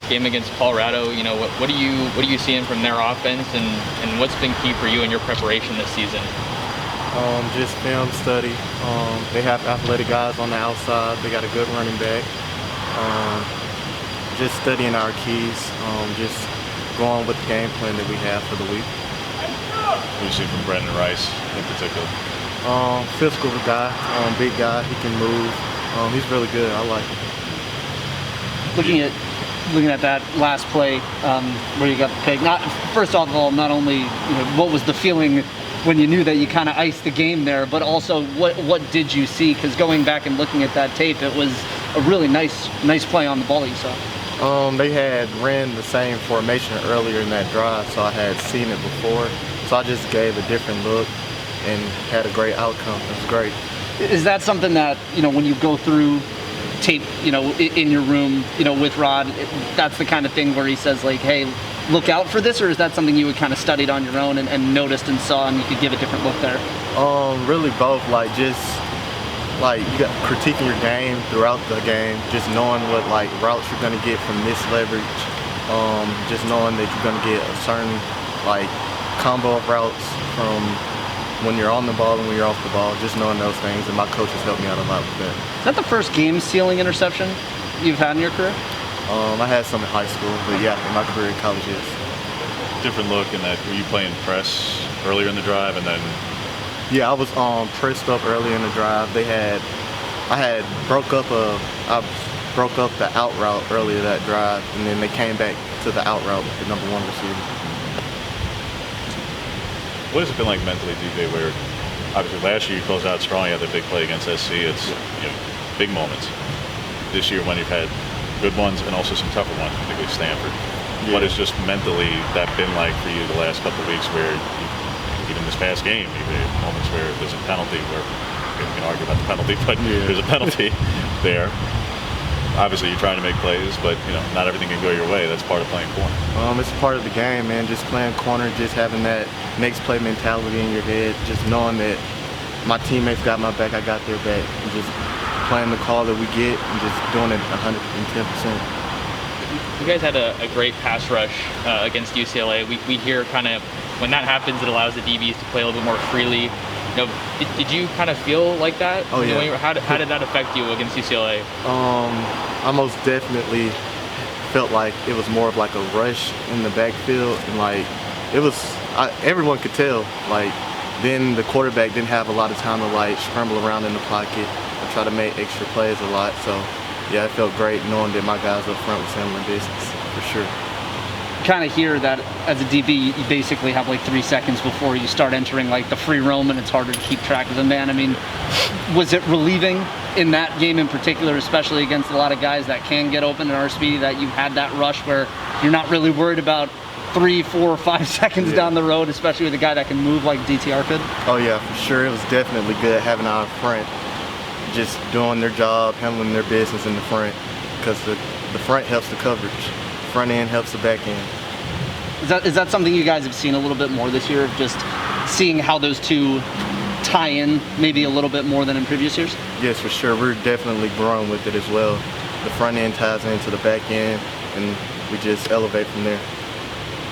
game against Colorado. What are you seeing from their offense, and what's been key for you in your preparation this season? Just film study. They have athletic guys on the outside. They got a good running back. Just studying our keys. Just going with the game plan that we have for the week. What do you see from Brendan Rice in particular? Physical guy, big guy. He can move. He's really good. I like him. Looking at that last play where you got the pick. First of all, not only what was the feeling when you knew that you kind of iced the game there, but also what did you see? Because going back and looking at that tape, it was a really nice play on the ball that you saw. They had ran the same formation earlier in that drive, so I had seen it before. So I just gave a different look and had a great outcome. It was great. Is that something that, when you go through tape, in your room, with Rod, that's the kind of thing where he says, like, hey, look out for this, or is that something you had kind of studied on your own and noticed and saw and you could give a different look there? Really both, you got critiquing your game throughout the game, just knowing what routes you're gonna get from this leverage, just knowing that you're gonna get a certain combo of routes from when you're on the ball and when you're off the ball, just knowing those things, and my coaches helped me out a lot with that. Is that the first game-sealing interception you've had in your career? I had some in high school, but yeah, in my career in college, yes. Different look in that, were you playing press earlier in the drive and then? Yeah, I was pressed up early in the drive. I broke up the out route earlier that drive, and then they came back to the out route with the number 1 receiver. What has it been like mentally, DJ, where obviously last year you closed out strong, you had the big play against SC, it's big moments. This year when you've had good ones and also some tougher ones, particularly Stanford. Yeah. What has just mentally that been like for you the last couple of weeks where even this past game, even moments where there's a penalty where you can argue about the penalty, but there's a penalty there. Obviously you're trying to make plays, but not everything can go your way. That's part of playing corner. It's part of the game, man. Just playing corner, just having that next play mentality in your head, just knowing that my teammates got my back, I got their back, and just playing the call that we get and just doing it 110%. You guys had a great pass rush against UCLA. We hear kind of when that happens, it allows the DBs to play a little bit more freely. Did you kind of feel like that? Oh yeah. How did that affect you against UCLA? I most definitely felt like it was more of a rush in the backfield, and everyone could tell. Then the quarterback didn't have a lot of time to scramble around in the pocket and try to make extra plays a lot. So yeah, it felt great knowing that my guys up front was handling business for sure. Kind of hear that as a DB, you basically have 3 seconds before you start entering the free roam, and it's harder to keep track of the man. I mean, was it relieving in that game in particular, especially against a lot of guys that can get open and are speedy, that you had that rush where you're not really worried about 3, 4, 5 seconds down the road, especially with a guy that can move like DTR could? Oh yeah, for sure. It was definitely good having our front just doing their job, handling their business in the front, because the front helps the coverage. Front end helps the back end. Is that something you guys have seen a little bit more this year, of just seeing how those two tie in maybe a little bit more than in previous years? Yes, for sure. We're definitely growing with it as well. The front end ties into the back end, and we just elevate from there.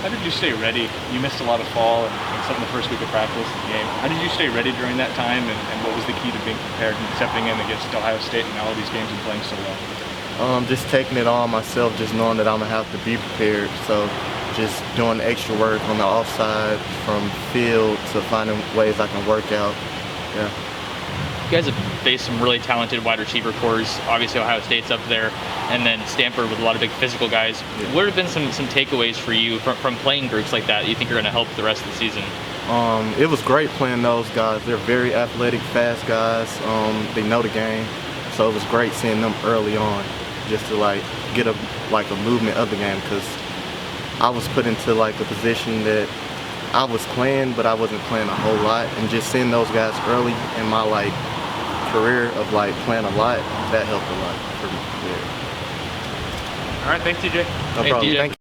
How did you stay ready? You missed a lot of fall and some of the first week of practice in the game. How did you stay ready during that time, and what was the key to being prepared and stepping in against Ohio State and all these games and playing so well? Just taking it on myself, just knowing that I'm going to have to be prepared. So just doing extra work on the offside, from field to finding ways I can work out. Yeah. You guys have faced some really talented wide receiver cores. Obviously Ohio State's up there, and then Stanford with a lot of big physical guys. Yeah. What have been some takeaways for you from playing groups like that you think are going to help the rest of the season? It was great playing those guys. They're very athletic, fast guys. They know the game. So it was great seeing them early on, just to get a movement of the game, because I was put into a position that I was playing, but I wasn't playing a whole lot, and just seeing those guys early in my career of playing a lot, that helped a lot for me. Yeah. All right, thanks, TJ. No problem. TJ. Thank you.